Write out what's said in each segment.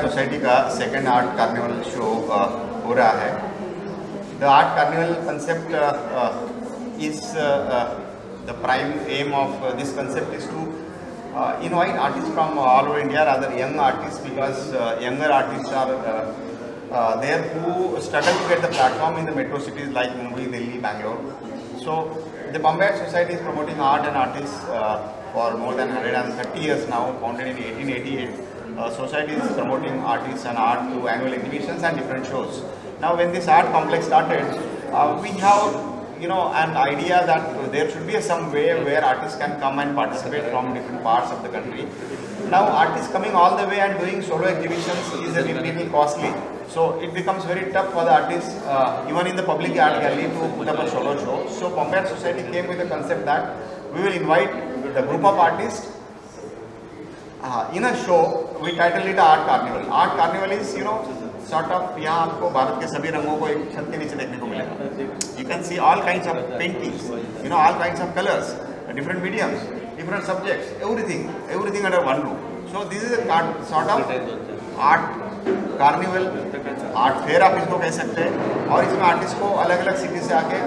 Society का second art carnival show हो रहा है। The art carnival concept is the prime aim of this concept is to invite artists from all over India, rather young artists, because younger artists are there who struggle to get the platform in the metro cities like Mumbai, Delhi, Bangalore. So the Bombay Art Society is promoting art and artists for more than 130 years now, founded in 1888. Society is promoting artists and art through annual exhibitions and different shows. Now when this art complex started, we have an idea that there should be some way where artists can come and participate from different parts of the country. Now artists coming all the way and doing solo exhibitions is a little costly. So it becomes very tough for the artists, even in the public art gallery, to put up a solo show. So Bombay Art Society came with the concept that we will invite the group of artists in a show. We titled it Art Carnival. Art Carnival is sort of यहाँ आपको भारत के सभी रंगों को एक छत के नीचे देखने को मिलेगा. You can see all kinds of paintings, all kinds of colors, different mediums, different subjects, everything under one roof. So this is a sort of art carnival, art fair आप इसको कह सकते हैं. और इसमें आर्टिस्ट को अलग अलग सिटी से आके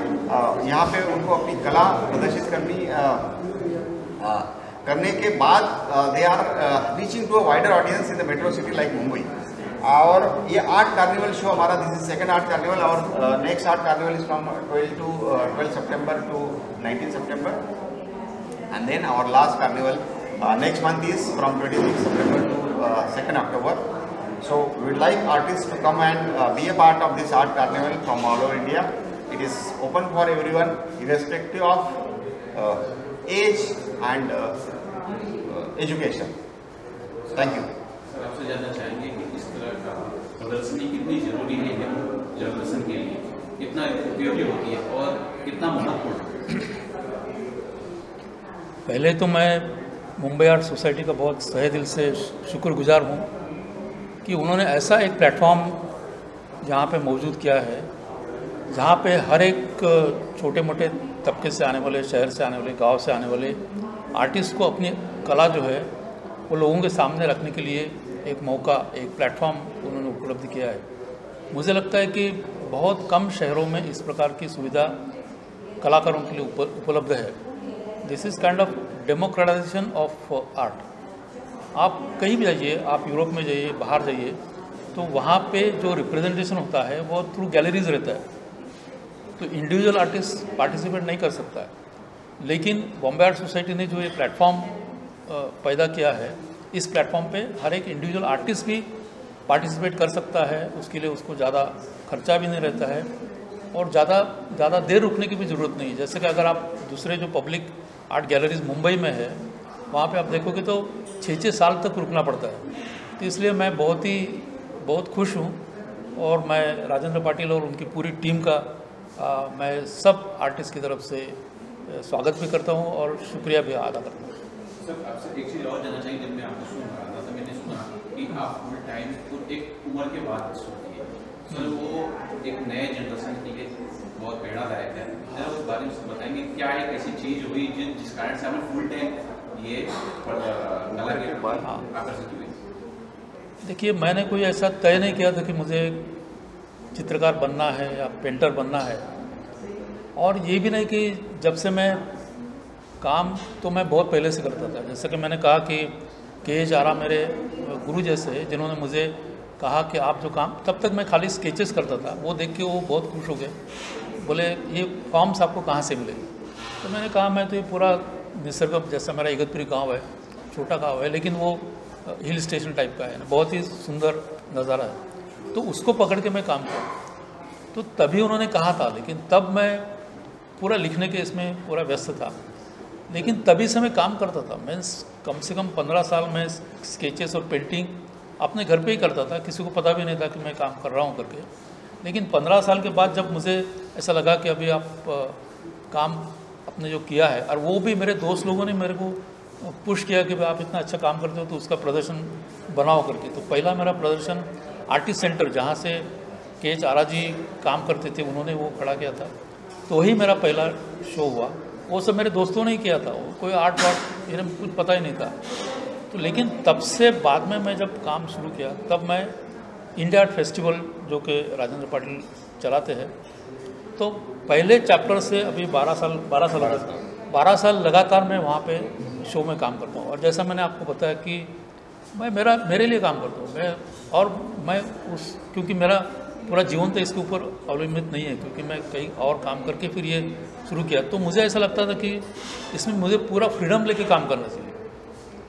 यहाँ पे उनको अपनी कला प्रदर्शित करने के बाद they are reaching to a wider audience in the metro city like Mumbai. और ये आर्ट कार्निवल शो हमारा, this is second art carnival. और next art carnival is from 12 September to 19 September, and then our last carnival next month is from 26 September to 2nd October. So we would like artists to come and be a part of this art carnival from all over India. It is open for everyone, irrespective of age and education. Thank you. Sir, आपसे जानना चाहेंगे कि इस तरह का प्रदर्शनी कितनी जरूरी है जर्नलिज्म के लिए, कितना उपयोगी होती है और कितना महत्वपूर्ण? पहले तो मैं मुंबई आर्ट सोसाइटी का बहुत तहे दिल से शुक्रगुजार हूँ कि उन्होंने ऐसा एक प्लेटफॉर्म यहाँ पे मौजूद किया है, जहाँ पे हर एक छोटे मोटे तबके से आने वाले, शहर से आने वाले, गांव से आने वाले आर्टिस्ट को अपनी कला जो है वो लोगों के सामने रखने के लिए एक मौका, एक प्लेटफॉर्म उन्होंने उपलब्ध किया है. मुझे लगता है कि बहुत कम शहरों में इस प्रकार की सुविधा कलाकारों के लिए उपलब्ध है. This is kind of democratisation of art. आप कहीं भी जाइए, आप यूरोप में जाइए, बाहर जाइए, तो वहाँ पे जो रिप्रेजेंटेशन होता है वो थ्रू गैलरीज रहता है, तो इंडिविजुअल आर्टिस्ट पार्टिसिपेट नहीं कर सकता है. लेकिन बॉम्बे आर्ट सोसाइटी ने जो ये प्लेटफॉर्म पैदा किया है, इस प्लेटफॉर्म पे हर एक इंडिविजुअल आर्टिस्ट भी पार्टिसिपेट कर सकता है. उसके लिए उसको ज़्यादा खर्चा भी नहीं रहता है और ज़्यादा देर रुकने की भी ज़रूरत नहीं है. जैसे कि अगर आप दूसरे जो पब्लिक आर्ट गैलरीज मुंबई में है, वहाँ पे आप देखोगे तो 6 साल तक रुकना पड़ता है. तो इसलिए मैं बहुत खुश हूँ और मैं राजेंद्र पाटिल और उनकी पूरी टीम का मैं सब आर्टिस्ट की तरफ से स्वागत भी करता हूँ और शुक्रिया भी अदा करता हूँ. सर, आपसे एक चीज़ और जानना चाहिए. जब मैं आपको सुन रहा था तो मैंने सुना कि आप फुल टाइम एक उम्र के बाद सुनती है. सर, वो एक नए जनरेशन के लिए बहुत प्रेरणादायक है. जरा उस बारे में बताएंगे, क्या एक ऐसी चीज़ हुई जिस कारण से हमें फुल टाइम ये कला के बाद आकर्षित हुई? देखिए, मैंने कोई ऐसा तय नहीं किया था कि मुझे चित्रकार बनना है या पेंटर बनना है. और ये भी नहीं कि जब से मैं काम तो मैं बहुत पहले से करता था. जैसे कि मैंने कहा कि के.एच. आरा मेरे गुरु जैसे, जिन्होंने मुझे कहा कि आप जो काम, तब तक मैं खाली स्केचेस करता था, वो देख के वो बहुत खुश हो गए. बोले ये फॉर्म्स आपको कहाँ से मिले? तो मैंने कहा मैं तो ये पूरा निसर्ग, जैसा मेरा इगतपुरी गांव है, छोटा गांव है, लेकिन वो हिल स्टेशन टाइप का है, बहुत ही सुंदर नज़ारा है, तो उसको पकड़ के मैं काम किया. तो तभी उन्होंने कहा था, लेकिन तब मैं पूरा लिखने के इसमें पूरा व्यस्त था. लेकिन तभी से मैं काम करता था. मैं कम से कम 15 साल में स्केचेस और पेंटिंग अपने घर पे ही करता था. किसी को पता भी नहीं था कि मैं काम कर रहा हूँ करके. लेकिन 15 साल के बाद जब मुझे ऐसा लगा कि अभी आप काम आपने जो किया है, और वो भी मेरे दोस्त लोगों ने मेरे को पुश किया कि भाई आप इतना अच्छा काम करते हो तो उसका प्रदर्शन बनाओ करके। तो पहला मेरा प्रदर्शन आर्टिस्ट सेंटर, जहाँ से KH आरा जी काम करते थे, उन्होंने वो खड़ा किया था। तो वही मेरा पहला शो हुआ। वो सब मेरे दोस्तों ने ही किया था, वो कोई आर्ट वार्ट इन्हें कुछ पता ही नहीं था। तो लेकिन तब से बाद में मैं जब काम शुरू किया, तब मैं इंडिया आर्ट फेस्टिवल जो कि राजेंद्र पाटिल चलाते हैं, तो पहले चैप्टर से अभी 12 साल लगातार मैं वहाँ पे शो में काम करता हूँ। और जैसा मैंने आपको बताया कि मैं मेरे लिए काम करता हूँ, मैं क्योंकि मेरा पूरा जीवन तो इसके ऊपर अवलंबित नहीं है, क्योंकि मैं कहीं और काम करके फिर ये शुरू किया। तो मुझे ऐसा लगता था कि इसमें मुझे पूरा फ्रीडम लेके काम करना चाहिए।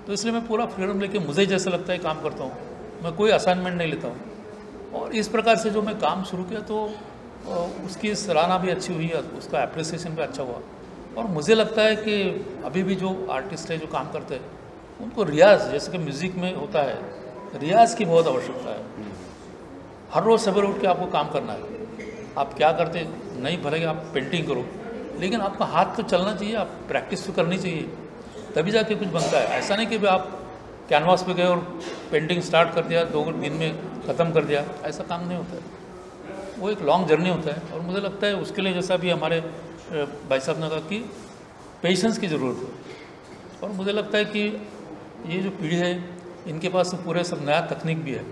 तो इसलिए मैं पूरा फ्रीडम लेके मुझे जैसा लगता है काम करता हूँ, मैं कोई असाइनमेंट नहीं लेता हूँ। और इस प्रकार से जो मैं काम शुरू किया तो उसकी सराहना भी अच्छी हुई, उसका एप्रिसिएशन भी अच्छा हुआ। और मुझे लगता है कि अभी भी जो आर्टिस्ट है जो काम करते हैं, उनको रियाज, जैसे कि म्यूज़िक में होता है, रियाज की बहुत आवश्यकता है। हर रोज़ सवेरे उठ के आपको काम करना है। आप क्या करते नहीं, भले आप पेंटिंग करो, लेकिन आपका हाथ तो चलना चाहिए, आप प्रैक्टिस तो करनी चाहिए, तभी जाके कुछ बनता है। ऐसा नहीं कि भाई आप कैनवास पे गए और पेंटिंग स्टार्ट कर दिया, 2 दिन में ख़त्म कर दिया, ऐसा काम नहीं होता है। वो एक लॉन्ग जर्नी होता है। और मुझे लगता है उसके लिए, जैसा भी हमारे भाई साहब ने कहा, कि पेशेंस की ज़रूरत है। और मुझे लगता है कि ये जो पीढ़ी है, इनके पास तो पूरे सब नया तकनीक भी है।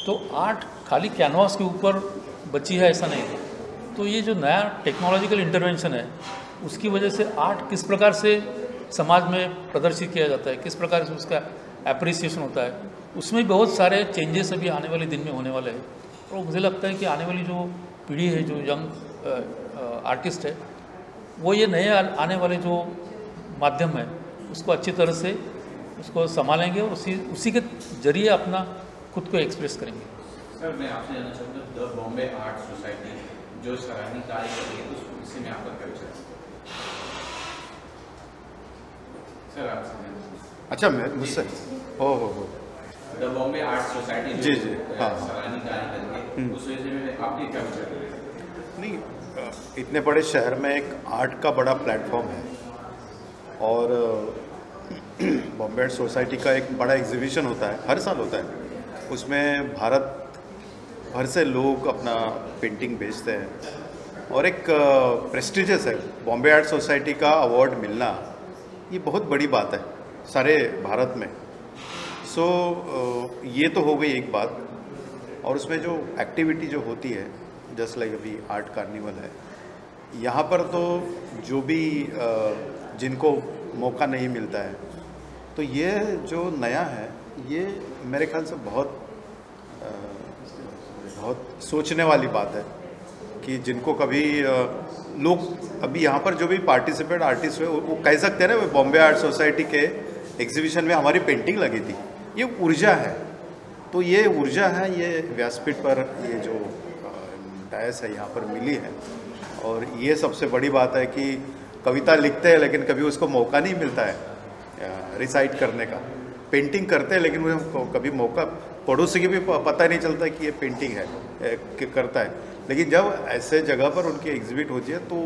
तो आर्ट खाली कैनवास के ऊपर बची है ऐसा नहीं है। तो ये जो नया टेक्नोलॉजिकल इंटरवेंशन है, उसकी वजह से आर्ट किस प्रकार से समाज में प्रदर्शित किया जाता है, किस प्रकार से उसका एप्रिसिएशन होता है, उसमें बहुत सारे चेंजेस अभी आने वाले दिन में होने वाले हैं। और मुझे लगता है कि आने वाली जो पीढ़ी है, जो यंग आर्टिस्ट है, वो ये नए आने वाले जो माध्यम है उसको अच्छी तरह से उसको संभालेंगे और उसी के जरिए अपना खुद को एक्सप्रेस करेंगे। सर, मैं आपसे जानना चाहूँगा, द बॉम्बे आर्ट सोसाइटी जो सराहनीय कार्य कर रही है, तो इससे मैं आपका क्या विचार है? सर आपसे। अच्छा, मैं मुझसे हो द बॉम्बे आर्ट सोसाइटी जी हाँ सराहनीय कार्य करेंगे, उस वजह से आपके क्या विचार है? नहीं, इतने बड़े शहर में एक आर्ट का बड़ा प्लेटफॉर्म है और बॉम्बे आर्ट सोसाइटी का एक बड़ा एग्जीबिशन होता है, हर साल होता है। उसमें भारत भर से लोग अपना पेंटिंग बेचते हैं और एक प्रेस्टिजियस है। बॉम्बे आर्ट सोसाइटी का अवार्ड मिलना ये बहुत बड़ी बात है सारे भारत में। ये तो हो गई एक बात। और उसमें जो एक्टिविटी जो होती है, जस्ट लाइक अभी आर्ट कार्निवल है, यहाँ पर तो जो भी जिनको मौका नहीं मिलता है, तो ये जो नया है, ये मेरे ख्याल से बहुत सोचने वाली बात है कि जिनको कभी लोग अभी यहाँ पर जो भी पार्टिसिपेट आर्टिस्ट हुए, वो कह सकते हैं ना, वो बॉम्बे आर्ट सोसाइटी के एग्जीबिशन में हमारी पेंटिंग लगी थी। ये ऊर्जा है, तो ये ऊर्जा है, ये व्यासपीठ पर ये जो डायस है यहाँ पर मिली है। और ये सबसे बड़ी बात है कि कविता लिखते हैं लेकिन कभी उसको मौका नहीं मिलता है रिसाइट करने का। पेंटिंग करते हैं लेकिन वो कभी मौका, पड़ोसी की भी पता नहीं चलता कि ये पेंटिंग है करता है। लेकिन जब ऐसे जगह पर उनकी एग्जिबिट होती है तो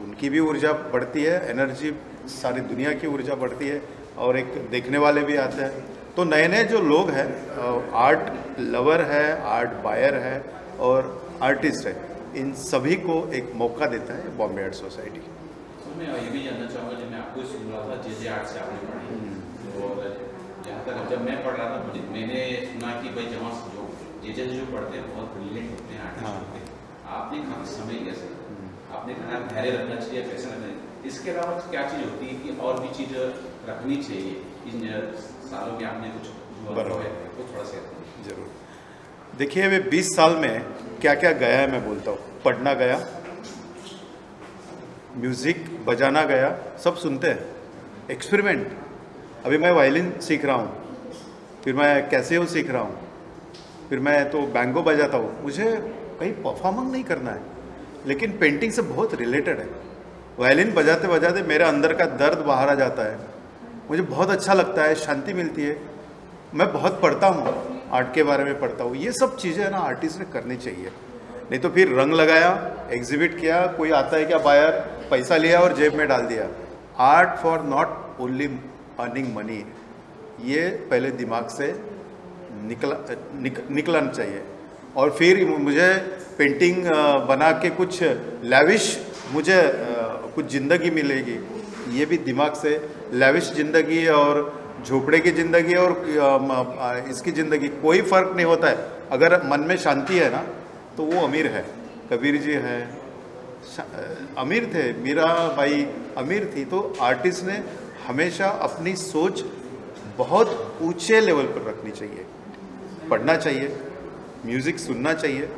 उनकी भी ऊर्जा बढ़ती है, एनर्जी, सारी दुनिया की ऊर्जा बढ़ती है और एक देखने वाले भी आते हैं। तो नए नए जो लोग हैं, आर्ट लवर है, आर्ट बायर है और आर्टिस्ट है, इन सभी को एक मौका देता है बॉम्बे आर्ट सोसाइटी। तो मैं ये भी जानना चाहूँगा, जब मैं आपको सुन रहा था जे आर्ट से आपने पढ़ी, और जहाँ तक जब मैं पढ़ रहा था मैंने सुना कि भाई जहाँ जो जे जो पढ़ते हैं बहुत ब्रिलियंट होते हैं, आर्टिस्ट होते हैं। आपने कहा समय कैसे, आपने कहा धैर्य रखना चाहिए, पैसा रखना चाहिए, इसके अलावा क्या चीज़ होती है कि और भी चीज़ रखनी चाहिए? इन सालों में आपने कुछ बराबर है तो थोड़ा सा जरूर देखिए, वे 20 साल में क्या क्या गया है मैं बोलता हूँ। पढ़ना गया, म्यूज़िक बजाना गया, सब सुनते हैं, एक्सपेरिमेंट। अभी मैं वायलिन सीख रहा हूँ, फिर मैं कैसियो सीख रहा हूँ, फिर मैं तो बैंगो बजाता हूँ। मुझे कहीं परफॉर्मिंग नहीं करना है, लेकिन पेंटिंग से बहुत रिलेटेड है। वायलिन बजाते बजाते मेरे अंदर का दर्द बाहर आ जाता है, मुझे बहुत अच्छा लगता है, शांति मिलती है। मैं बहुत पढ़ता हूँ, आर्ट के बारे में पढ़ता हूँ। ये सब चीज़ें ना आर्टिस्ट ने करनी चाहिए, नहीं तो फिर रंग लगाया, एग्जिबिट किया, कोई आता है क्या बायर, पैसा लिया और जेब में डाल दिया। Art for not only earning money, ये पहले दिमाग से निकलना चाहिए। और फिर मुझे पेंटिंग बना के कुछ लैविश मुझे कुछ ज़िंदगी मिलेगी, ये भी दिमाग से। लैविश ज़िंदगी और झोपड़े की ज़िंदगी और इसकी ज़िंदगी कोई फ़र्क नहीं होता है। अगर मन में शांति है ना तो वो अमीर है। कबीर जी हैं, अमीर थे, मीराबाई अमीर थी। तो आर्टिस्ट ने हमेशा अपनी सोच बहुत ऊंचे लेवल पर रखनी चाहिए, पढ़ना चाहिए, म्यूज़िक सुनना चाहिए।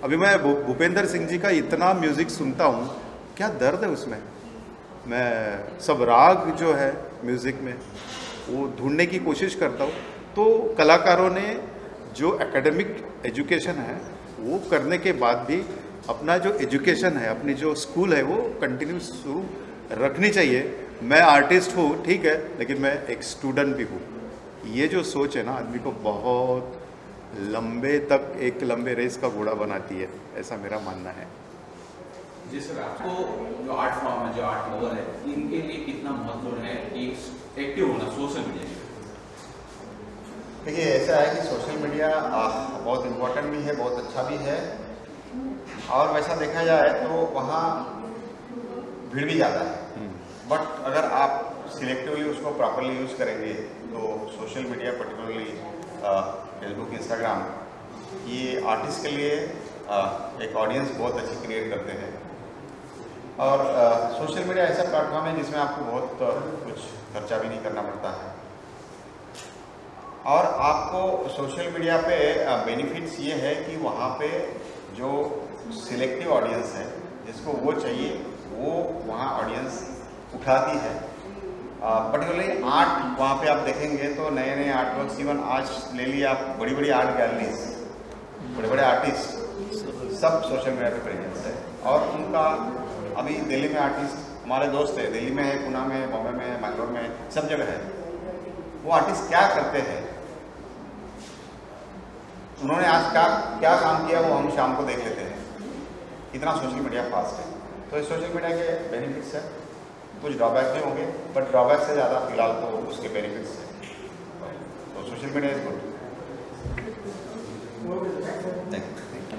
अभी मैं भूपेंद्र सिंह जी का इतना म्यूज़िक सुनता हूँ, क्या दर्द है उसमें। मैं सब राग जो है म्यूज़िक में वो ढूंढने की कोशिश करता हूँ। तो कलाकारों ने जो एकेडमिक एजुकेशन है वो करने के बाद भी अपना जो एजुकेशन है, अपनी जो स्कूल है वो कंटिन्यू शुरू रखनी चाहिए। मैं आर्टिस्ट हूँ ठीक है, लेकिन मैं एक स्टूडेंट भी हूँ। ये जो सोच है ना आदमी को बहुत लंबे तक एक लंबे रेस का घोड़ा बनाती है, ऐसा मेरा मानना है। जी सर, आपको जो आर्ट फॉर्म है, जो आर्ट लवर है, इनके लिए कितना महत्वपूर्ण है कि एक्टिव होना सोशल मीडिया? देखिए ऐसा है कि सोशल मीडिया बहुत इम्पोर्टेंट भी है, बहुत अच्छा भी है, और वैसा देखा जाए तो वहाँ भीड़ भी ज़्यादा है। बट अगर आप सिलेक्टिवली उसको प्रॉपरली यूज़ करेंगे तो social media particularly Facebook, Instagram, ये आर्टिस्ट के लिए एक ऑडियंस बहुत अच्छी क्रिएट करते हैं। और सोशल मीडिया ऐसा प्लेटफॉर्म है जिसमें आपको बहुत कुछ खर्चा भी नहीं करना पड़ता है। और आपको सोशल मीडिया पे बेनिफिट्स ये है कि वहाँ पे जो सिलेक्टिव ऑडियंस है, जिसको वो चाहिए वो वहाँ ऑडियंस उठाती है। पर्टिकुलरली आर्ट वहाँ पे आप देखेंगे तो नए नए आर्ट वर्क्स, इवन आज ले लिया आप बड़ी बड़ी आर्ट गैलरीज, बड़े बड़े आर्टिस्ट सब सोशल मीडिया पे प्रेजेंस है। और उनका अभी दिल्ली में आर्टिस्ट हमारे दोस्त है, दिल्ली में है, पुणे में है, बॉम्बे में है, बैंगलोर में है, सब जगह है। वो आर्टिस्ट क्या करते हैं, उन्होंने आज क्या काम किया, वो हम शाम को देख लेते हैं। इतना सोशल मीडिया फास्ट है। तो इस सोशल मीडिया के बेनिफिट्स हैं, कुछ ड्रॉबैक भी होंगे, बट ड्रॉबैक से ज़्यादा फिलहाल तो उसके बेनिफिट्स हैं। तो सोशल मीडिया इज गुड।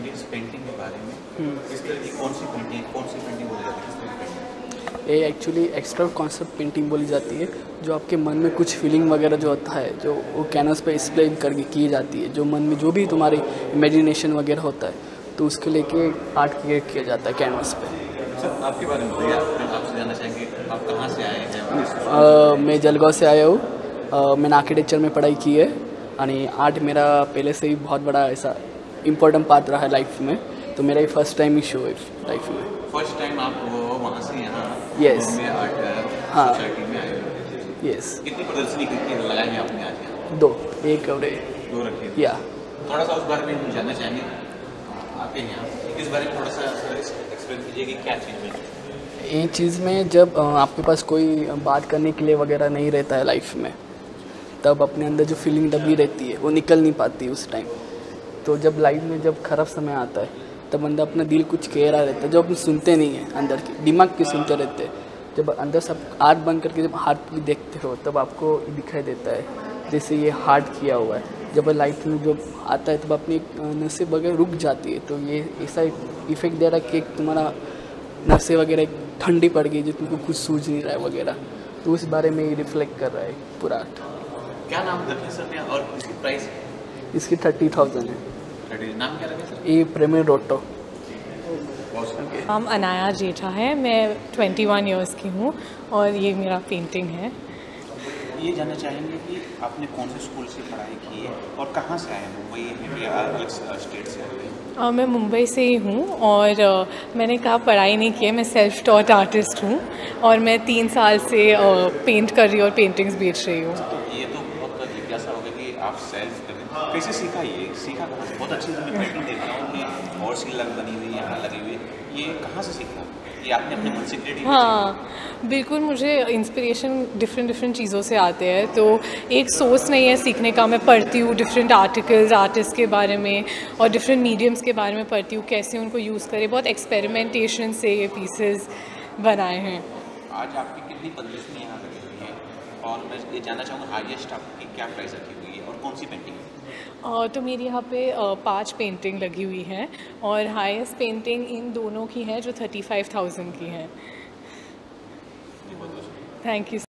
इस पेंटिंग के बारे में, इस तरह की कौन सी पेंटिंग बोली जाती है, किस तरह की पेंटिंग? ये एक्चुअली एक्स्ट्रा कॉन्सेप्ट पेंटिंग बोली जाती है, जो आपके मन में कुछ फीलिंग वगैरह जो होता है, जो वो कैनवस पे एक्सप्लेन करके की जाती है। जो मन में जो भी तुम्हारी इमेजिनेशन वगैरह होता है तो उसके लेके आर्ट क्रिएट किया जाता है कैनवस पे। सर आपके बारे में बताइए, आपसे जानना चाहेंगे आप कहाँ से आए हैं? मैं जलगांव से आया हूँ। मैंने आर्किटेक्चर में पढ़ाई की है, यानी आर्ट मेरा पहले से ही बहुत बड़ा ऐसा इम्पोर्टेंट पार्ट रहा है लाइफ में। तो मेरा ही फर्स्ट टाइम ही शो है लाइफ में। फर्स्ट टाइम आप वहाँ से यहाँ Yes. आर्ट हाँ। सोसाइटी में आए हो? यस। कितनी प्रदर्शनी कितनी लगाई है आपने आज यहाँ? 2, 1 और 2 रखी? या थोड़ा सा उस बारे में हम जानना चाहेंगे आपके यहाँ, इस बारे में थोड़ा सा एक्सप्लेन कीजिए कि क्या चीज़ है ये चीज़ में। जब आपके पास कोई बात करने के लिए वगैरह नहीं रहता है लाइफ में, तब अपने अंदर जो फीलिंग दबी रहती है वो निकल नहीं पाती उस टाइम। तो जब लाइफ में जब खराब समय आता है तब अंदर अपना दिल कुछ कह रहा रहता है, जो अपन सुनते नहीं है, अंदर की दिमाग की सुनते रहते हैं। जब अंदर सब आर्ट बंद करके जब हार्ट भी देखते हो तब आपको दिखाई देता है जैसे ये हार्ट किया हुआ है। जब लाइफ में जब आता है तब अपनी नसें वगैरह रुक जाती है। तो ये ऐसा इफेक्ट दे रहा है कि तुम्हारा नसें वगैरह ठंडी पड़ गई, जो तुमको कुछ सूझ नहीं रहा है वगैरह। तो उस बारे में ये रिफ्लेक्ट कर रहा है पूरा आर्ट। क्या नाम रखे सर ने और इसकी प्राइस? इसकी 30,000 है। नाम क्या रखे सर? ये प्रेमी रोटो। नाम अनाया जेठा है, मैं 21 इयर्स की हूँ और ये मेरा पेंटिंग है। ये जानना चाहेंगे कि आपने कौन से स्कूल से पढ़ाई की है और कहाँ से आए हैं? मुंबई या अलग स्टेट से आए हैं? मैं मुंबई से ही हूँ और मैंने कहा पढ़ाई नहीं की है, मैं सेल्फ टॉट आर्टिस्ट हूँ और मैं 3 साल से पेंट कर रही हूँ और पेंटिंग्स बेच रही हूँ। ये तो बहुत जिज्ञासा होगा कि आप सेल्फ करें, कैसे सीखा? ये सीखा कहाँ से? बहुत अच्छी मैं पेंटिंग देख रहा हूँ कि और सी लग बनी हुई यहाँ लगी हुई, ये कहाँ से सीखा? ये आपने अपने मन से क्रिएटिव? हाँ बिल्कुल, मुझे इंस्पिरेशन डिफरेंट चीज़ों से आते हैं, तो एक सोर्स नहीं है सीखने का। मैं पढ़ती हूँ डिफरेंट आर्टिकल्स आर्टिस्ट के बारे में और डिफरेंट मीडियम्स के बारे में पढ़ती हूँ, कैसे उनको यूज़ करें। बहुत एक्सपेरिमेंटेशन से ये पीसेस बनाए हैं। आज आपकी कितनी प्रदर्शनी यहाँ लगी हुई है और मैं ये जानना चाहूँगा हाईएस्ट आपकी क्या प्राइस रखी हुई है और कौन सी पेंटिंग है? तो मेरी यहाँ पे 5 पेंटिंग लगी हुई हैं और हाईएस्ट पेंटिंग इन दोनों की है जो 35,000 की है। Thank you.